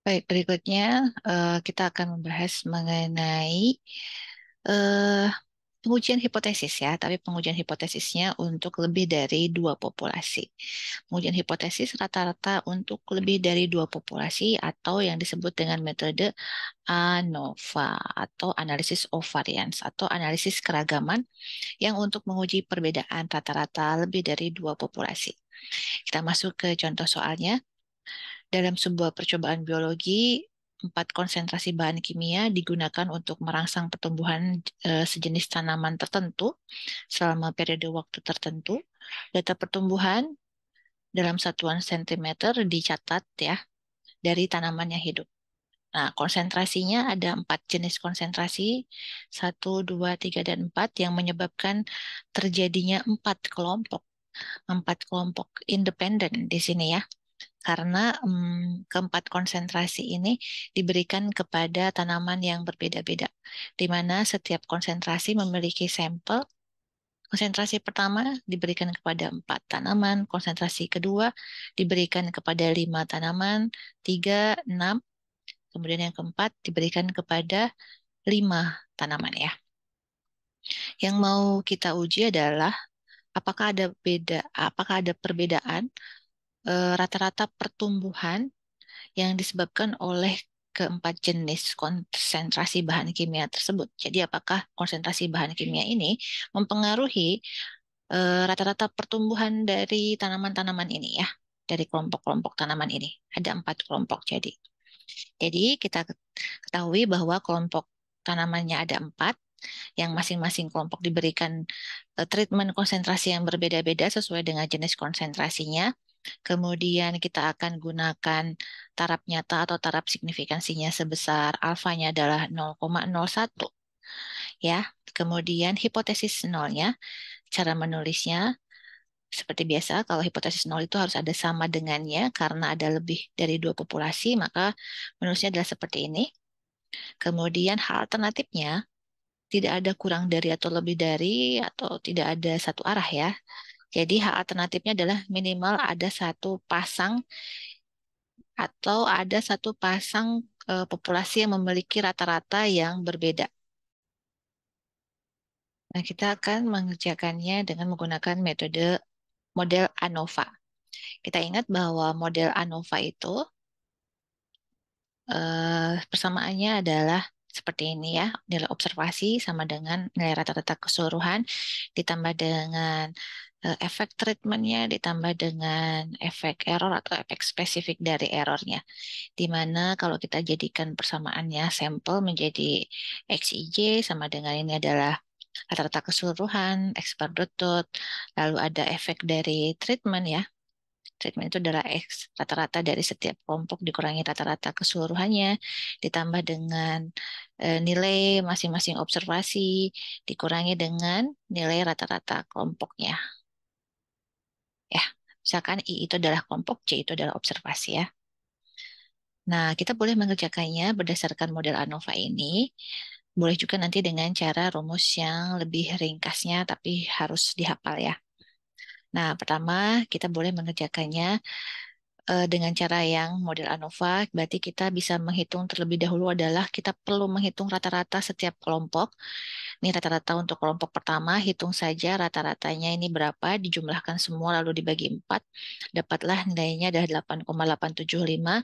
Baik, berikutnya kita akan membahas mengenai eh, pengujian hipotesis ya, tapi pengujian hipotesisnya untuk lebih dari dua populasi. Pengujian hipotesis rata-rata untuk lebih dari dua populasi atau yang disebut dengan metode ANOVA atau analisis of variance atau analisis keragaman yang untuk menguji perbedaan rata-rata lebih dari dua populasi. Kita masuk ke contoh soalnya. Dalam sebuah percobaan biologi, empat konsentrasi bahan kimia digunakan untuk merangsang pertumbuhan sejenis tanaman tertentu selama periode waktu tertentu. Data pertumbuhan dalam satuan sentimeter dicatat ya dari tanaman yang hidup. Nah, konsentrasinya ada empat jenis konsentrasi, satu, dua, tiga, dan empat, yang menyebabkan terjadinya empat kelompok independen di sini ya. Karena keempat konsentrasi ini diberikan kepada tanaman yang berbeda-beda, di mana setiap konsentrasi memiliki sampel. Konsentrasi pertama diberikan kepada empat tanaman, konsentrasi kedua diberikan kepada lima tanaman, tiga, enam, kemudian yang keempat diberikan kepada lima tanaman ya. Yang mau kita uji adalah apakah ada perbedaan rata-rata pertumbuhan yang disebabkan oleh keempat jenis konsentrasi bahan kimia tersebut. Jadi apakah konsentrasi bahan kimia ini mempengaruhi rata-rata pertumbuhan dari tanaman-tanaman ini ya, dari kelompok-kelompok tanaman ini. Ada empat kelompok jadi. Jadi kita ketahui bahwa kelompok tanamannya ada empat, yang masing-masing kelompok diberikan treatment konsentrasi yang berbeda-beda sesuai dengan jenis konsentrasinya. Kemudian kita akan gunakan taraf nyata atau taraf signifikansinya sebesar alfanya adalah 0,01 ya. Kemudian hipotesis nolnya, cara menulisnya seperti biasa, kalau hipotesis nol itu harus ada sama dengannya karena ada lebih dari dua populasi, maka menulisnya adalah seperti ini. Kemudian hal alternatifnya tidak ada kurang dari atau lebih dari atau tidak ada satu arah ya. Jadi hal alternatifnya adalah minimal ada satu pasang atau ada satu pasang populasi yang memiliki rata-rata yang berbeda. Nah, kita akan mengerjakannya dengan menggunakan metode model ANOVA. Kita ingat bahwa model ANOVA itu persamaannya adalah seperti ini ya, nilai observasi sama dengan nilai rata-rata keseluruhan ditambah dengan efek treatmentnya ditambah dengan efek error atau efek spesifik dari errornya. Di mana kalau kita jadikan persamaannya sampel menjadi XIJ sama dengan ini adalah rata-rata keseluruhan, X bar dot dot, lalu ada efek dari treatment ya. Treatment itu adalah X rata-rata dari setiap kelompok dikurangi rata-rata keseluruhannya, ditambah dengan nilai masing-masing observasi, dikurangi dengan nilai rata-rata kelompoknya. Ya, misalkan I itu adalah kelompok, C itu adalah observasi ya. Nah, kita boleh mengerjakannya berdasarkan model ANOVA ini. Boleh juga nanti dengan cara rumus yang lebih ringkasnya, tapi harus dihafal ya. Nah, pertama kita boleh mengerjakannya dengan cara yang model ANOVA, berarti kita bisa menghitung terlebih dahulu adalah kita perlu menghitung rata-rata setiap kelompok. Ini rata-rata untuk kelompok pertama, hitung saja rata-ratanya ini berapa, dijumlahkan semua lalu dibagi 4, dapatlah nilainya adalah 8,875.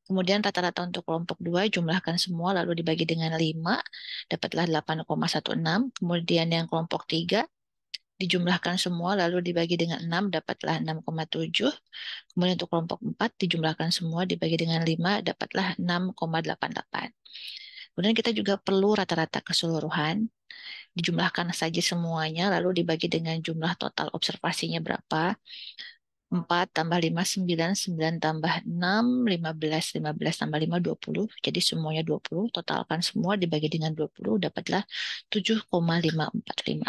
Kemudian rata-rata untuk kelompok 2 jumlahkan semua lalu dibagi dengan 5, dapatlah 8,16. Kemudian yang kelompok 3 dijumlahkan semua lalu dibagi dengan 6, dapatlah 6,7. Kemudian untuk kelompok 4 dijumlahkan semua dibagi dengan 5, dapatlah 6,88. Kemudian kita juga perlu rata-rata keseluruhan, dijumlahkan saja semuanya lalu dibagi dengan jumlah total observasinya berapa. 4 tambah 5, 9, 9 tambah 6, 15, 15 tambah 5, 20. Jadi semuanya 20, totalkan semua dibagi dengan 20, dapatlah 7,545.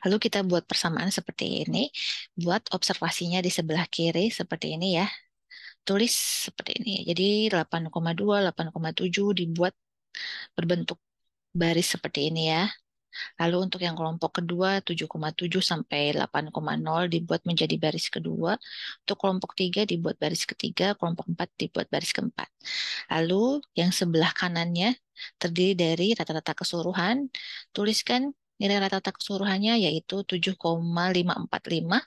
Lalu kita buat persamaan seperti ini, buat observasinya di sebelah kiri seperti ini ya. Tulis seperti ini. Jadi 8,2, 8,7 dibuat berbentuk baris seperti ini ya. Lalu untuk yang kelompok kedua 7,7 sampai 8,0 dibuat menjadi baris kedua. Untuk kelompok 3 dibuat baris ketiga, kelompok 4 dibuat baris keempat. Lalu yang sebelah kanannya terdiri dari rata-rata keseluruhan. Tuliskan nilai rata-rata keseluruhannya yaitu 7,545.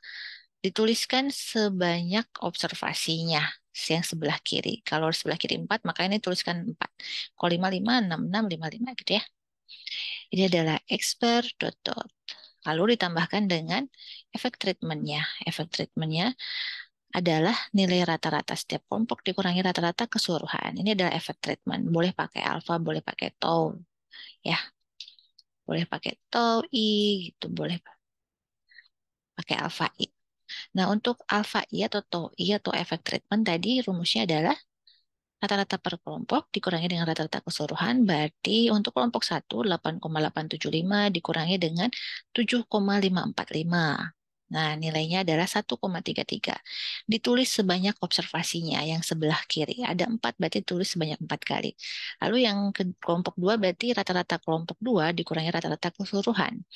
Dituliskan sebanyak observasinya yang sebelah kiri. Kalau sebelah kiri 4, maka ini tuliskan 4. Kalau 55, 66, 55 gitu ya. Ini adalah expert dot dot. Lalu ditambahkan dengan efek treatmentnya. Efek treatmentnya adalah nilai rata-rata setiap kelompok dikurangi rata-rata keseluruhan. Ini adalah efek treatment. Boleh pakai alfa, boleh pakai tau, ya. Boleh pakai tau i, gitu. Boleh pakai alfa i. Nah, untuk alfa i atau tau i atau efek treatment tadi rumusnya adalah rata-rata per kelompok dikurangi dengan rata-rata keseluruhan, berarti untuk kelompok 1, 8,875 dikurangi dengan 7,545. Nah, nilainya adalah 1,33. Ditulis sebanyak observasinya yang sebelah kiri. Ada 4, berarti tulis sebanyak 4 kali. Lalu yang ke kelompok 2 berarti rata-rata kelompok 2 dikurangi rata-rata keseluruhan.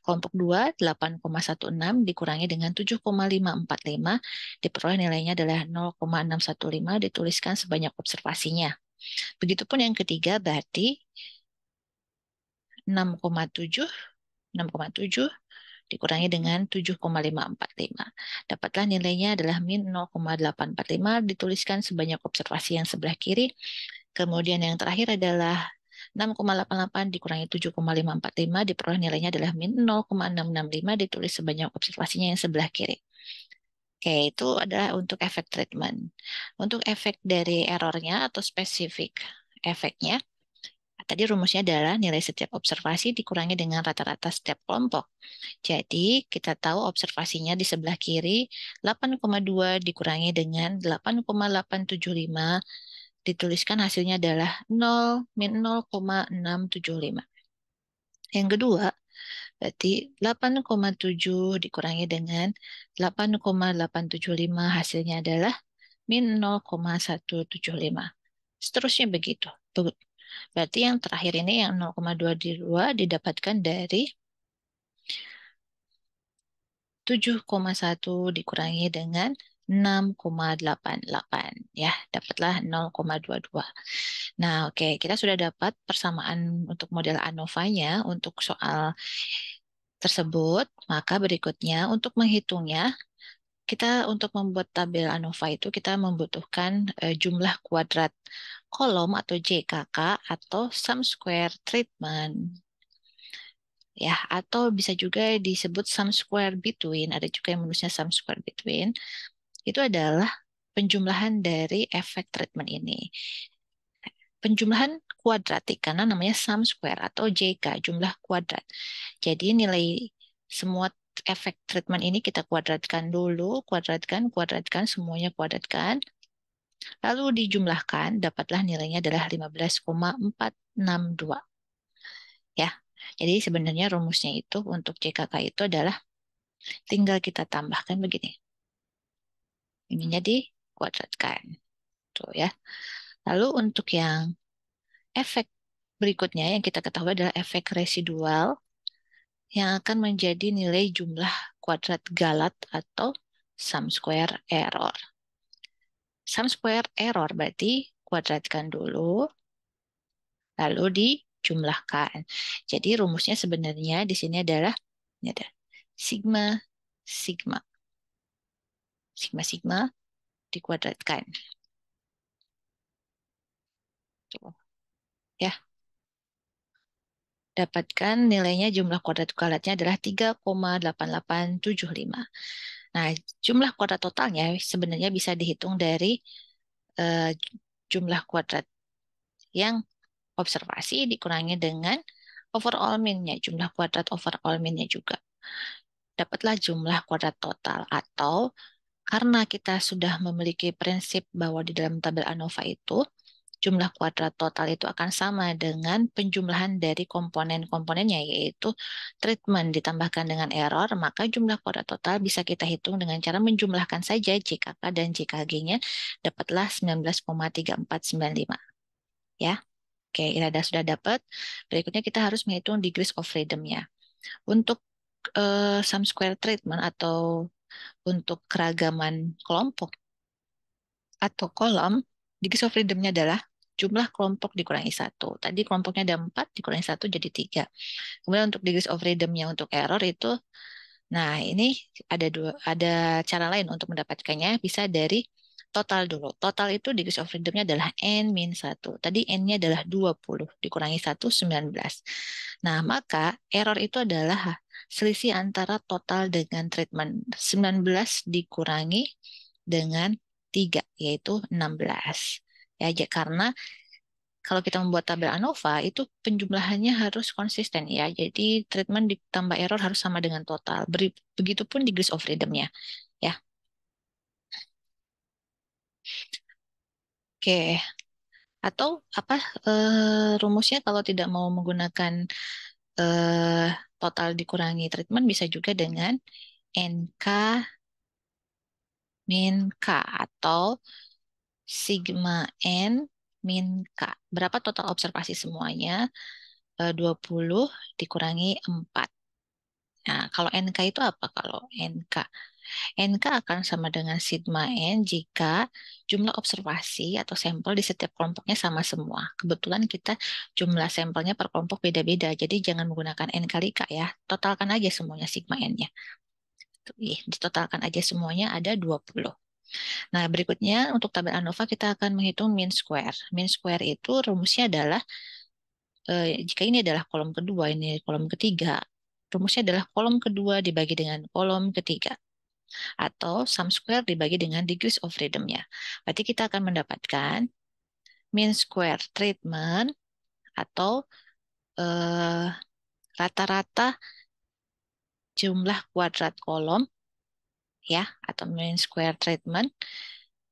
Kelompok 2, 8,16 dikurangi dengan 7,545, diperoleh nilainya adalah 0,615, dituliskan sebanyak observasinya. Begitupun yang ketiga, berarti 6,7, 6,7 dikurangi dengan 7,545. Dapatlah nilainya adalah min 0,845, dituliskan sebanyak observasi yang sebelah kiri. Kemudian yang terakhir adalah 6,88 dikurangi 7,545, diperoleh nilainya adalah min 0,665, ditulis sebanyak observasinya yang sebelah kiri. Oke, itu adalah untuk efek treatment. Untuk efek dari errornya atau spesifik efeknya, tadi rumusnya adalah nilai setiap observasi dikurangi dengan rata-rata setiap kelompok. Jadi, kita tahu observasinya di sebelah kiri 8,2 dikurangi dengan 8,875, dituliskan hasilnya adalah 0 min 0,675. Yang kedua, berarti 8,7 dikurangi dengan 8,875, hasilnya adalah min 0,175. Seterusnya begitu. Berarti yang terakhir ini yang 0,22 didapatkan dari 7,1 dikurangi dengan 6,88, ya, dapatlah 0,22. Nah, oke, kita sudah dapat persamaan untuk model ANOVA-nya untuk soal tersebut. Maka berikutnya untuk menghitungnya, kita untuk membuat tabel ANOVA itu kita membutuhkan jumlah kuadrat kolom atau JKK atau sum square treatment, ya, atau bisa juga disebut sum square between. Ada juga yang menulisnya sum square between. Itu adalah penjumlahan dari efek treatment ini. Penjumlahan kuadratik karena namanya sum square atau JK, jumlah kuadrat. Jadi nilai semua efek treatment ini kita kuadratkan dulu, kuadratkan, kuadratkan, semuanya kuadratkan. Lalu dijumlahkan, dapatlah nilainya adalah 15,462. Ya, jadi sebenarnya rumusnya itu untuk JKK itu adalah tinggal kita tambahkan begini. Ininya dikuadratkan. Tuh ya. Lalu untuk yang efek berikutnya yang kita ketahui adalah efek residual yang akan menjadi nilai jumlah kuadrat galat atau sum square error. Sum square error berarti kuadratkan dulu, lalu dijumlahkan. Jadi rumusnya sebenarnya di sini adalah ini ada sigma, sigma, sigma, sigma dikuadratkan. Tuh, ya. Dapatkan nilainya jumlah kuadrat galatnya adalah 3,8875. Nah, jumlah kuadrat totalnya sebenarnya bisa dihitung dari eh, jumlah kuadrat yang observasi dikurangi dengan overall min-nya, jumlah kuadrat overall min-nya juga. Dapatlah jumlah kuadrat total atau karena kita sudah memiliki prinsip bahwa di dalam tabel ANOVA itu jumlah kuadrat total itu akan sama dengan penjumlahan dari komponen-komponennya, yaitu treatment ditambahkan dengan error, maka jumlah kuadrat total bisa kita hitung dengan cara menjumlahkan saja JKK dan JKG-nya, dapatlah 19,3495. Ya. Oke, kita sudah dapat. Berikutnya kita harus menghitung degrees of freedom-nya. Untuk sum square treatment atau untuk keragaman kelompok atau kolom, degrees of freedom-nya adalah jumlah kelompok dikurangi satu. Tadi kelompoknya ada 4, dikurangi satu jadi 3. Kemudian untuk degrees of freedom-nya untuk error itu, nah ini ada cara lain untuk mendapatkannya, bisa dari total dulu. Total itu degrees of freedom-nya adalah n min 1. Tadi n-nya adalah 20, dikurangi 1, 19. Nah, maka error itu adalah selisih antara total dengan treatment. 19 dikurangi dengan 3, yaitu 16. Ya, karena kalau kita membuat tabel ANOVA, itu penjumlahannya harus konsisten ya. Jadi treatment ditambah error harus sama dengan total. Begitupun degrees of freedom-nya. Ya, oke. Atau apa rumusnya kalau tidak mau menggunakan eh, total dikurangi treatment bisa juga dengan NK min K atau sigma N min K. Berapa total observasi semuanya? 20 dikurangi 4. Nah, kalau NK itu apa kalau NK? NK akan sama dengan sigma N jika jumlah observasi atau sampel di setiap kelompoknya sama semua. Kebetulan kita jumlah sampelnya per kelompok beda-beda, jadi jangan menggunakan N kali K ya. Totalkan aja semuanya sigma N-nya. Ditotalkan aja semuanya ada 20. Nah, berikutnya untuk tabel ANOVA kita akan menghitung mean square. Mean square itu rumusnya adalah, jika ini adalah kolom kedua, ini kolom ketiga, rumusnya adalah kolom kedua dibagi dengan kolom ketiga atau sum square dibagi dengan degrees of freedom-nya. Berarti kita akan mendapatkan mean square treatment atau eh, rata-rata jumlah kuadrat kolom ya, atau mean square treatment.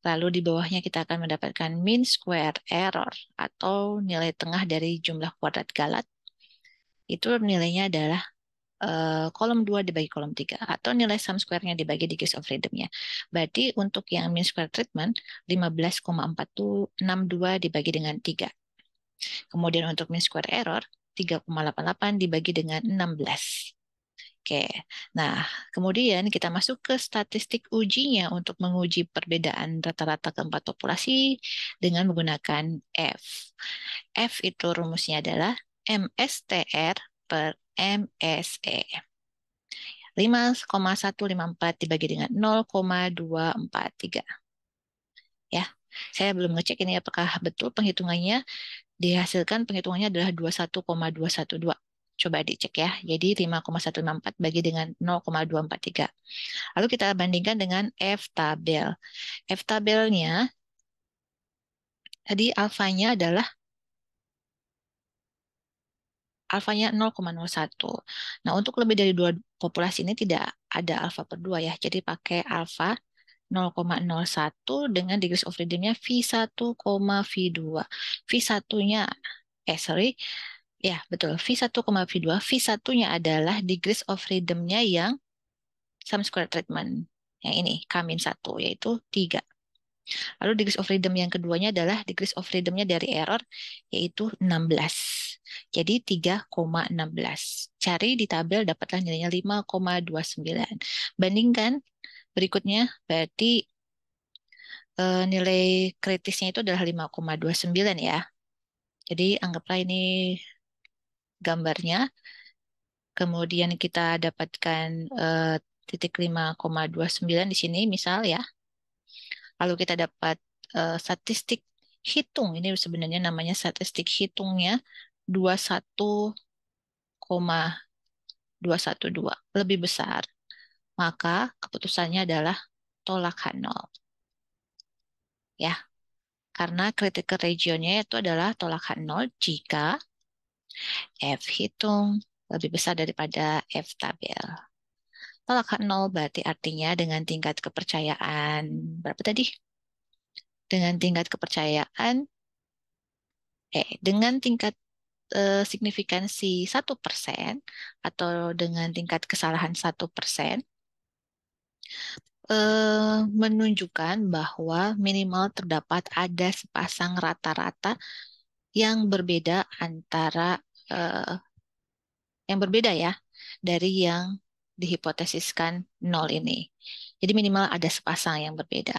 Lalu di bawahnya kita akan mendapatkan mean square error atau nilai tengah dari jumlah kuadrat galat. Itu nilainya adalah kolom 2 dibagi kolom 3 atau nilai sum square-nya dibagi degrees of freedom-nya. Berarti untuk yang mean square treatment 15,462 dibagi dengan 3. Kemudian untuk mean square error 3,88 dibagi dengan 16. Oke, nah kemudian kita masuk ke statistik ujinya untuk menguji perbedaan rata-rata keempat populasi dengan menggunakan F. F itu rumusnya adalah MSTR per MSE. 5,154 dibagi dengan 0,243. Ya, saya belum ngecek ini apakah betul penghitungannya. Dihasilkan penghitungannya adalah 21,212. Coba dicek ya. Jadi 5,154 bagi dengan 0,243. Lalu kita bandingkan dengan F tabel. F tabelnya tadi alfanya 0,01. Nah, untuk lebih dari dua populasi ini tidak ada alfa per 2 ya. Jadi pakai alfa 0,01 dengan degrees of freedom-nya V1, V2. V1-nya, sorry, ya betul, V1, V2. V1-nya adalah degrees of freedom-nya yang sum square treatment. Yang ini, K-1, yaitu 3. Lalu degrees of freedom yang keduanya adalah degrees of freedom-nya dari error, yaitu 16. Jadi 3,16. Cari di tabel, dapatlah nilainya 5,29. Bandingkan berikutnya, berarti nilai kritisnya itu adalah 5,29 ya. Jadi anggaplah ini gambarnya. Kemudian kita dapatkan titik 5,29 di sini misal ya. Lalu kita dapat statistik hitung. Ini sebenarnya namanya statistik hitungnya 21,212. Lebih besar. Maka keputusannya adalah tolak H0. Ya, karena critical regionnya itu adalah tolak H0 jika F hitung lebih besar daripada F tabel. Tolak H0 berarti artinya dengan tingkat kepercayaan berapa tadi? Dengan tingkat kepercayaan, dengan tingkat signifikansi 1% atau dengan tingkat kesalahan 1%, menunjukkan bahwa minimal terdapat ada sepasang rata-rata yang berbeda antara yang berbeda ya dari yang dihipotesiskan nol ini. Jadi minimal ada sepasang yang berbeda.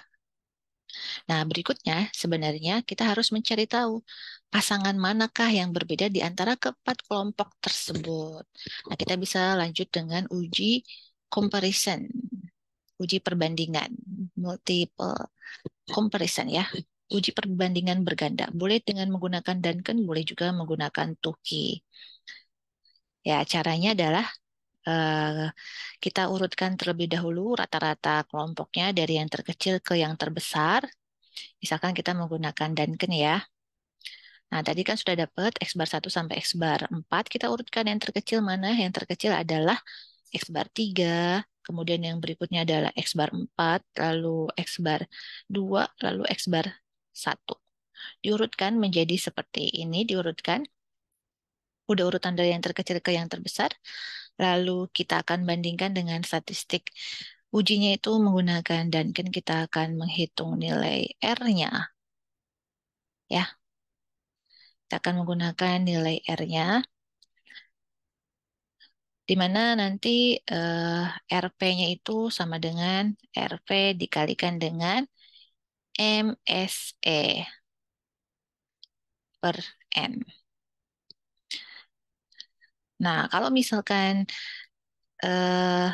Nah, berikutnya sebenarnya kita harus mencari tahu pasangan manakah yang berbeda di antara keempat kelompok tersebut. Nah, kita bisa lanjut dengan uji comparison, uji perbandingan, multiple comparison ya. Uji perbandingan berganda. Boleh dengan menggunakan Duncan, boleh juga menggunakan Tukey. Ya, caranya adalah kita urutkan terlebih dahulu rata-rata kelompoknya dari yang terkecil ke yang terbesar. Misalkan kita menggunakan Duncan ya. Nah, tadi kan sudah dapat X bar 1 sampai X bar 4. Kita urutkan yang terkecil mana? Yang terkecil adalah X bar 3, kemudian yang berikutnya adalah X bar 4, lalu X bar 2, lalu X bar 1. Diurutkan menjadi seperti ini, diurutkan. Udah urutan dari yang terkecil ke yang terbesar. Lalu kita akan bandingkan dengan statistik ujinya itu menggunakan dan kan kita akan menghitung nilai R-nya. Ya, kita akan menggunakan nilai R-nya, di mana nanti RP-nya itu sama dengan RP dikalikan dengan MSE per N. Nah, kalau misalkan eh,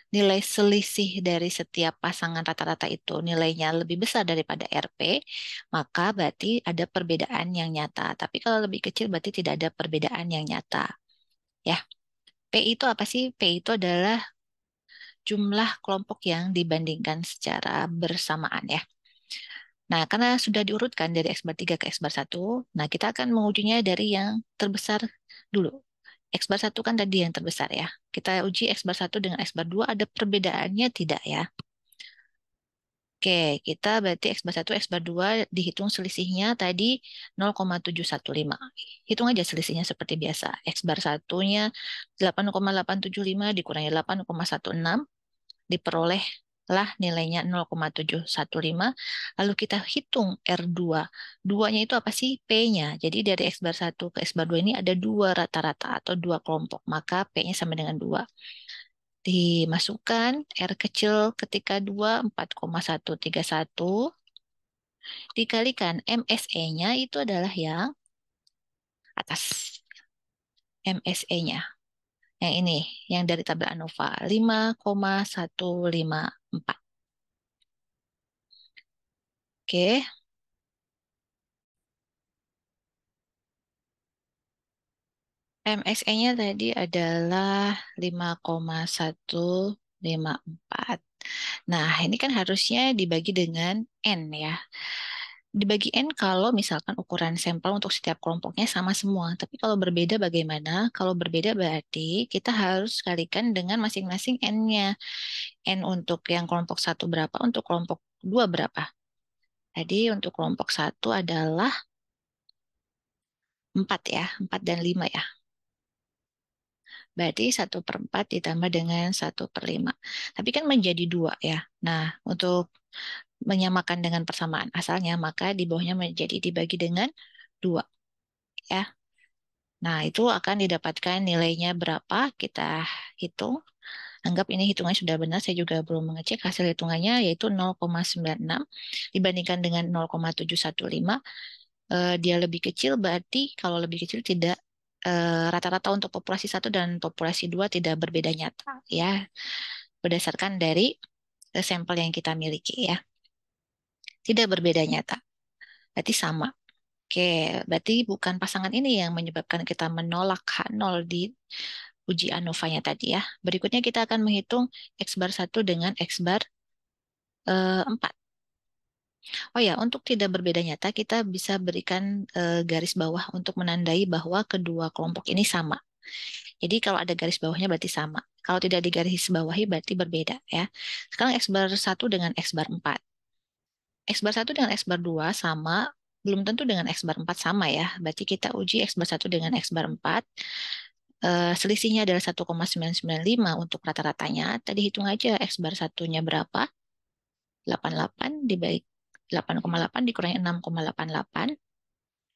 nilai selisih dari setiap pasangan rata-rata itu nilainya lebih besar daripada RP, maka berarti ada perbedaan yang nyata. Tapi kalau lebih kecil berarti tidak ada perbedaan yang nyata. Ya, P itu apa sih? P itu adalah jumlah kelompok yang dibandingkan secara bersamaan ya. Nah, karena sudah diurutkan dari X bar 3 ke X bar 1, nah kita akan mengujinya dari yang terbesar dulu. X bar 1 kan tadi yang terbesar ya. Kita uji X bar 1 dengan X bar 2 ada perbedaannya tidak ya? Oke, kita berarti X bar 1, X bar 2 dihitung selisihnya tadi 0,715. Hitung aja selisihnya seperti biasa. X bar 1-nya 8,875 dikurangi 8,16 diperolehlah nilainya 0,715. Lalu kita hitung R2. Duanya itu apa sih? P-nya. Jadi dari X bar 1 ke X bar 2 ini ada dua rata-rata atau dua kelompok. Maka P-nya sama dengan 2. Dimasukkan R kecil ketika 2, 4,131. Dikalikan MSE-nya itu adalah yang atas. MSE-nya. Yang ini, yang dari tabel ANOVA. 5,154. Oke, MSE-nya tadi adalah 5,154. Nah, ini kan harusnya dibagi dengan N ya. Dibagi N kalau misalkan ukuran sampel untuk setiap kelompoknya sama semua. Tapi kalau berbeda bagaimana? Kalau berbeda berarti kita harus kalikan dengan masing-masing N-nya. N untuk yang kelompok satu berapa, untuk kelompok dua berapa. Jadi untuk kelompok satu adalah 4 ya, 4 dan 5 ya. Berarti 1/4 ditambah dengan 1/5. Tapi kan menjadi 2 ya. Nah, untuk menyamakan dengan persamaan asalnya, maka di bawahnya menjadi dibagi dengan 2 ya. Nah, itu akan didapatkan nilainya berapa, kita hitung. Anggap ini hitungannya sudah benar, saya juga belum mengecek hasil hitungannya, yaitu 0,96 dibandingkan dengan 0,715. Dia lebih kecil, berarti kalau lebih kecil tidak rata-rata untuk populasi satu dan populasi dua tidak berbeda nyata ya, berdasarkan dari sampel yang kita miliki ya, tidak berbeda nyata, berarti sama. Oke, berarti bukan pasangan ini yang menyebabkan kita menolak H0 di uji ANOVA-nya tadi ya. Berikutnya kita akan menghitung X bar 1 dengan X bar 4. Oh ya, untuk tidak berbeda nyata, kita bisa berikan garis bawah untuk menandai bahwa kedua kelompok ini sama. Jadi kalau ada garis bawahnya berarti sama. Kalau tidak digaris bawahi berarti berbeda ya. Sekarang X bar 1 dengan X bar 4. X bar 1 dengan X bar 2 sama, belum tentu dengan X bar 4 sama ya. Berarti kita uji X bar 1 dengan X bar 4. Selisihnya adalah 1,995 untuk rata-ratanya. Tadi hitung aja X bar 1-nya berapa. 88 dibagi 8,8 dikurangi 6,88.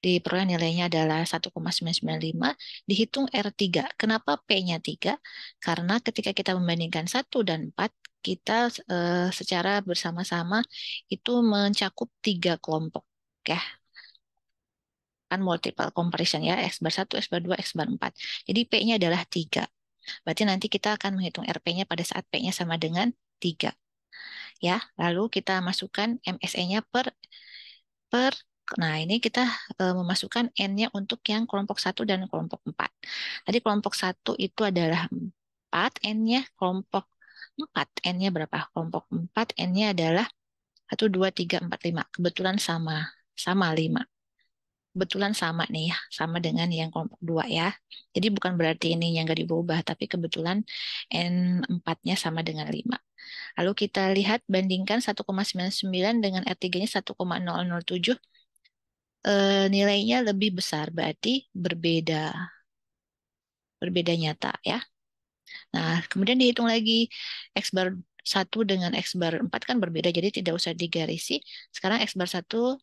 diperoleh nilainya adalah 1,995, dihitung R3. Kenapa P-nya 3? Karena ketika kita membandingkan 1 dan 4, kita secara bersama-sama itu mencakup 3 kelompok. Ya, kan multiple comparison ya, X bar 1, X bar 2, X bar 4. Jadi P-nya adalah 3. Berarti nanti kita akan menghitung RP-nya pada saat P-nya sama dengan 3. Ya, lalu kita masukkan MSE-nya per Nah, ini kita memasukkan N-nya untuk yang kelompok 1 dan kelompok 4. Tadi kelompok 1 itu adalah 4, N-nya kelompok 4, N-nya berapa? Kelompok 4, N-nya adalah 1, 2, 3, 4, 5. Kebetulan sama, sama 5. Kebetulan sama nih ya, sama dengan yang kelompok 2 ya. Jadi bukan berarti ini yang nggak diubah, tapi kebetulan N4-nya sama dengan 5. Lalu kita lihat bandingkan 1,99 dengan R3-nya 1,007, nilainya lebih besar, berarti berbeda, berbeda nyata ya. Nah, kemudian dihitung lagi X bar 1 dengan X bar 4 kan berbeda, jadi tidak usah digarisi. Sekarang X bar 1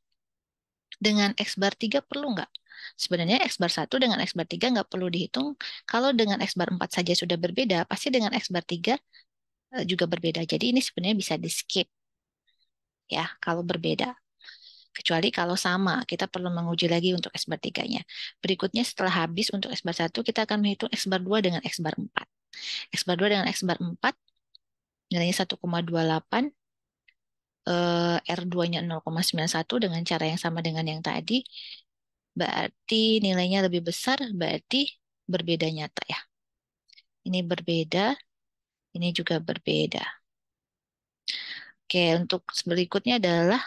dengan X bar 3 perlu nggak? Sebenarnya X bar 1 dengan X bar 3 nggak perlu dihitung. Kalau dengan X bar 4 saja sudah berbeda, pasti dengan X bar 3 juga berbeda. Jadi ini sebenarnya bisa di skip ya kalau berbeda. Kecuali kalau sama, kita perlu menguji lagi untuk X bar 3-nya. Berikutnya setelah habis untuk X bar 1, kita akan menghitung X bar 2 dengan X bar 4. X bar 2 dengan X bar 4, nilainya 1,28, R2-nya 0,91 dengan cara yang sama dengan yang tadi. Berarti nilainya lebih besar, berarti berbeda nyata ya. Ini berbeda, ini juga berbeda. Oke, untuk berikutnya adalah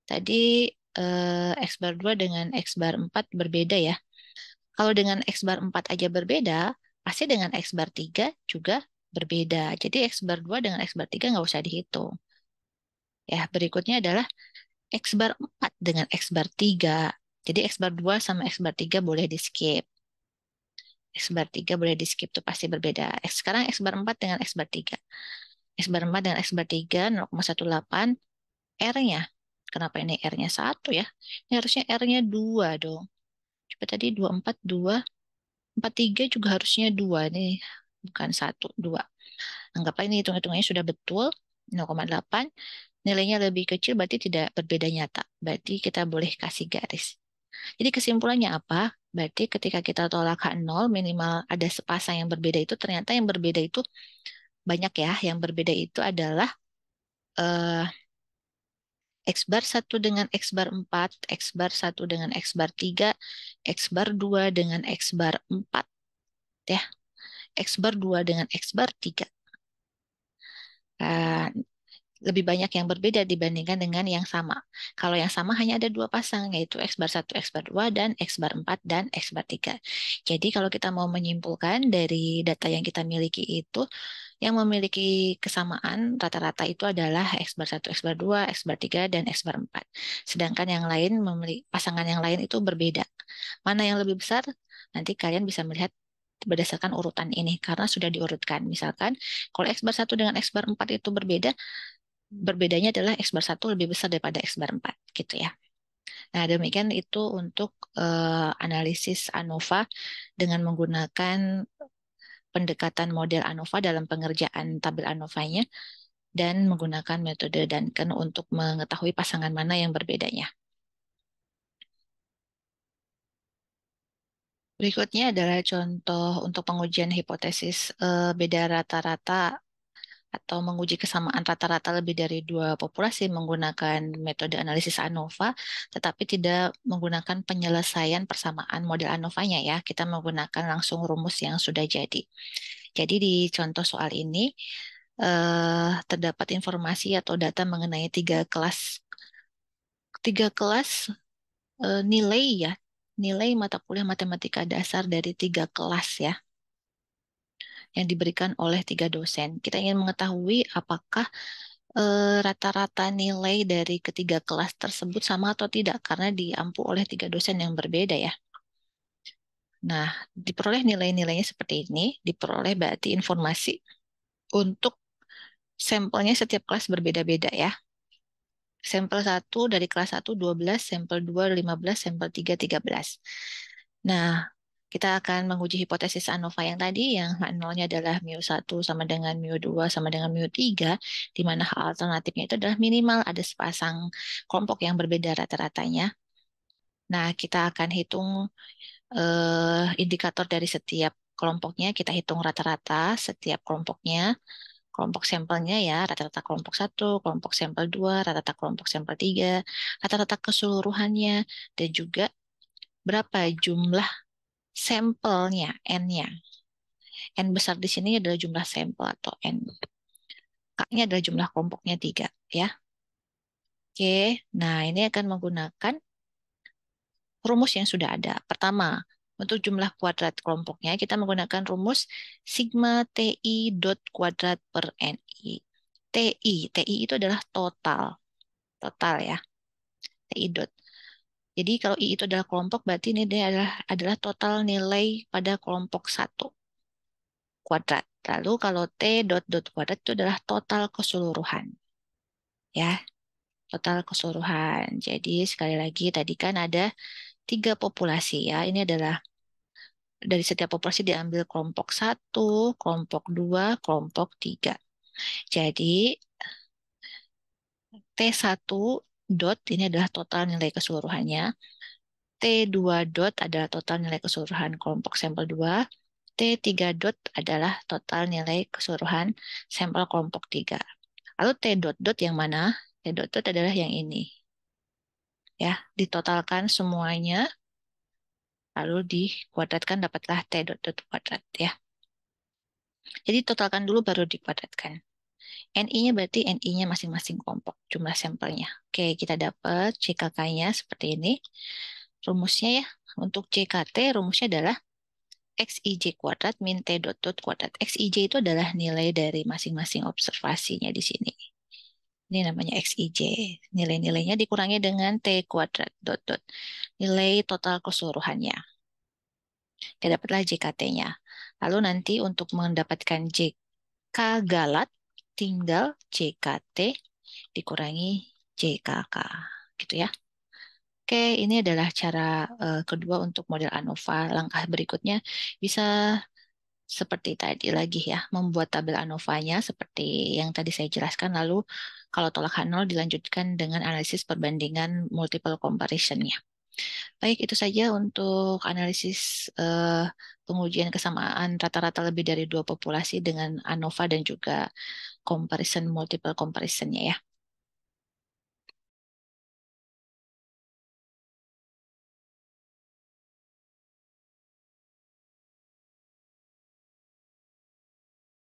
tadi X bar 2 dengan X bar 4 berbeda ya. Kalau dengan X bar 4 aja berbeda, pasti dengan X bar 3 juga berbeda. Jadi X bar 2 dengan X bar 3 nggak usah dihitung. Ya, berikutnya adalah X bar 4 dengan X bar 3. Jadi X bar 2 sama X bar 3 boleh di skip. X bar 3 boleh di skip, tuh pasti berbeda. Sekarang X bar 4 dengan X bar 3. X bar 4 dengan X bar 3, 0,18. R-nya. Kenapa ini R-nya 1 ya? Ini harusnya R-nya 2 dong. Coba tadi 24, 2. 43 juga harusnya 2. Nih, bukan 1, 2. Anggaplah ini hitung-hitungannya sudah betul. 0,8. Nilainya lebih kecil berarti tidak berbeda nyata. Berarti kita boleh kasih garis. Jadi kesimpulannya apa? Berarti ketika kita tolak H0 minimal ada sepasang yang berbeda, itu ternyata yang berbeda itu banyak ya. Yang berbeda itu adalah eh, X bar 1 dengan X bar 4, X bar 1 dengan X bar 3, X bar 2 dengan X bar 4 ya. X bar 2 dengan X bar 3. Lebih banyak yang berbeda dibandingkan dengan yang sama. Kalau yang sama hanya ada 2 pasang, yaitu X bar 1, X bar 2, dan X bar 4, dan X bar 3. Jadi kalau kita mau menyimpulkan dari data yang kita miliki itu, yang memiliki kesamaan rata-rata itu adalah X bar 1, X bar 2, X bar 3, dan X bar 4. Sedangkan yang lain, pasangan yang lain itu berbeda. Mana yang lebih besar? Nanti kalian bisa melihat berdasarkan urutan ini, karena sudah diurutkan. Misalkan, kalau X bar 1 dengan X bar 4 itu berbeda, berbedanya adalah X bar 1 lebih besar daripada X bar 4 gitu ya. Nah, demikian itu untuk analisis ANOVA dengan menggunakan pendekatan model ANOVA dalam pengerjaan tabel ANOVA-nya dan menggunakan metode Duncan untuk mengetahui pasangan mana yang berbedanya. Berikutnya adalah contoh untuk pengujian hipotesis beda rata-rata atau menguji kesamaan rata-rata lebih dari 2 populasi menggunakan metode analisis ANOVA, tetapi tidak menggunakan penyelesaian persamaan model ANOVA-nya ya. Kita menggunakan langsung rumus yang sudah jadi. Jadi di contoh soal ini terdapat informasi atau data mengenai tiga kelas nilai ya, nilai mata kuliah matematika dasar dari 3 kelas ya, yang diberikan oleh 3 dosen. Kita ingin mengetahui apakah rata-rata nilai dari ketiga kelas tersebut sama atau tidak, karena diampu oleh 3 dosen yang berbeda ya. Nah, diperoleh nilai-nilainya seperti ini, diperoleh berarti informasi untuk sampelnya setiap kelas berbeda-beda ya. Sampel 1 dari kelas 1 12, sampel 2 15, sampel 3 13. Nah, kita akan menguji hipotesis ANOVA yang tadi, yang H0-nya adalah mu1 sama dengan mu2 sama dengan mu3, di mana hal alternatifnya itu adalah minimal ada sepasang kelompok yang berbeda rata-ratanya. Nah, kita akan hitung indikator dari setiap kelompoknya, kita hitung rata-rata setiap kelompoknya, kelompok sampelnya ya, rata-rata kelompok 1, kelompok sampel 2, rata-rata kelompok sampel 3, rata-rata keseluruhannya, dan juga berapa jumlah sampelnya, N-nya. N besar di sini adalah jumlah sampel atau N. K-nya adalah jumlah kelompoknya 3, ya. Oke, nah ini akan menggunakan rumus yang sudah ada. Pertama, untuk jumlah kuadrat kelompoknya, kita menggunakan rumus sigma TI dot kuadrat per NI. TI itu adalah total. Total ya, TI dot. Jadi kalau I itu adalah kelompok, berarti ini dia adalah total nilai pada kelompok satu kuadrat. Lalu kalau T dot dot kuadrat itu adalah total keseluruhan. Ya, total keseluruhan. Jadi sekali lagi tadi kan ada 3 populasi ya. Ini adalah dari setiap populasi diambil kelompok satu, kelompok 2, kelompok 3. Jadi T1 dot ini adalah total nilai keseluruhannya. T2 dot adalah total nilai keseluruhan kelompok sampel 2. T3 dot adalah total nilai keseluruhan sampel kelompok 3. Lalu T dot dot yang mana? T dot dot adalah yang ini. Ya, ditotalkan semuanya lalu dikuadratkan dapatlah T dot dot kuadrat ya. Jadi totalkan dulu baru dikuadratkan. NI-nya berarti NI-nya masing-masing kelompok, jumlah sampelnya. Oke, kita dapat CKK-nya seperti ini. Rumusnya ya, untuk CKT rumusnya adalah XIJ kuadrat min T dot dot kuadrat. XIJ itu adalah nilai dari masing-masing observasinya di sini. Ini namanya XIJ. Nilai-nilainya dikurangi dengan T kuadrat dot dot. Nilai total keseluruhannya. Kita dapatlah JKT-nya. Lalu nanti untuk mendapatkan JK galat, tinggal JKT dikurangi JKK. Gitu ya. Oke, ini adalah cara kedua untuk model ANOVA. Langkah berikutnya bisa seperti tadi lagi ya, membuat tabel ANOVA-nya seperti yang tadi saya jelaskan. Lalu kalau tolak H0 dilanjutkan dengan analisis perbandingan multiple comparison-nya. Baik, itu saja untuk analisis pengujian kesamaan rata-rata lebih dari 2 populasi dengan ANOVA dan juga comparison multiple comparison-nya ya.